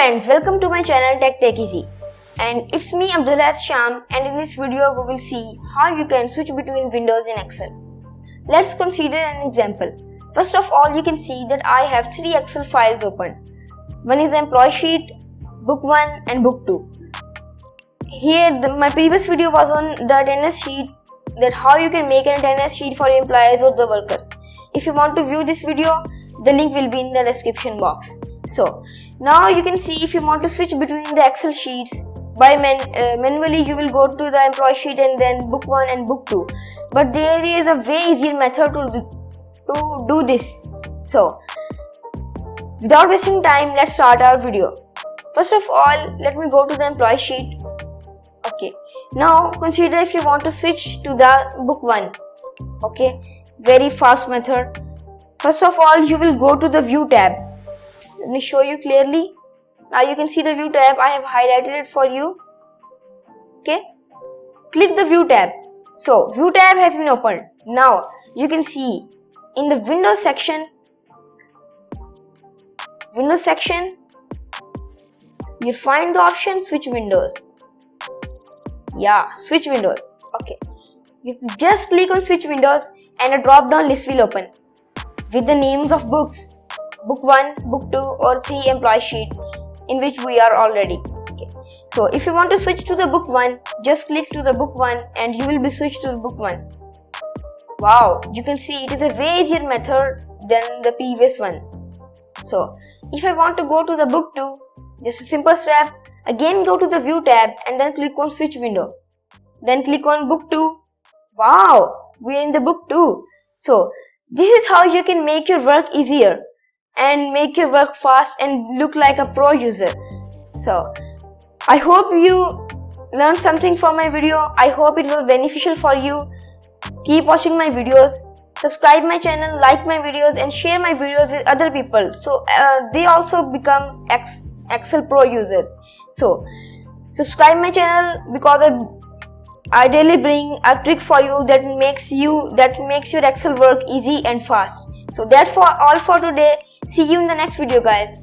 friends, welcome to my channel Tech Easy, and it's me Abdullah Sham, and in this video we will see how you can switch between windows in Excel. Let's consider an example. First of all, you can see that I have 3 Excel files open. One is the employee sheet, book 1 and book 2. Here my previous video was on the attendance sheet, that how you can make an attendance sheet for employees or the workers. If you want to view this video, the link will be in the description box. So now you can see, if you want to switch between the Excel sheets by manually, you will go to the employee sheet and then book 1 and book 2. But there is a way easier method to do this. So without wasting time, let's start our video. First of all, let me go to the employee sheet. Okay, now consider if you want to switch to the book 1. Okay, very fast method. First of all, you will go to the view tab. Let me show you clearly. Now you can see the view tab. I have highlighted it for you. Okay, click the view tab. So view tab has been opened. Now you can see in the Windows section, you find the option switch windows. Yeah, switch windows. Okay, you just click on switch windows and a drop down list will open with the names of books, book 1, book 2 or 3 employee sheet in which we are already. Okay, so if you want to switch to the book 1, just click to the book 1 and you will be switched to the book 1. Wow, you can see it is a way easier method than the previous one. So if I want to go to the book 2, just a simple step. Again go to the view tab and then click on switch window. Then click on book 2. Wow, we are in the book 2. So this is how you can make your work easier and make your work fast and look like a pro user. So I hope you learned something from my video. I hope it was beneficial for you. Keep watching my videos. Subscribe my channel, like my videos and share my videos with other people, so they also become Excel pro users. So subscribe my channel because I daily bring a trick for you that makes your Excel work easy and fast. So that's all for today. See you in the next video, guys.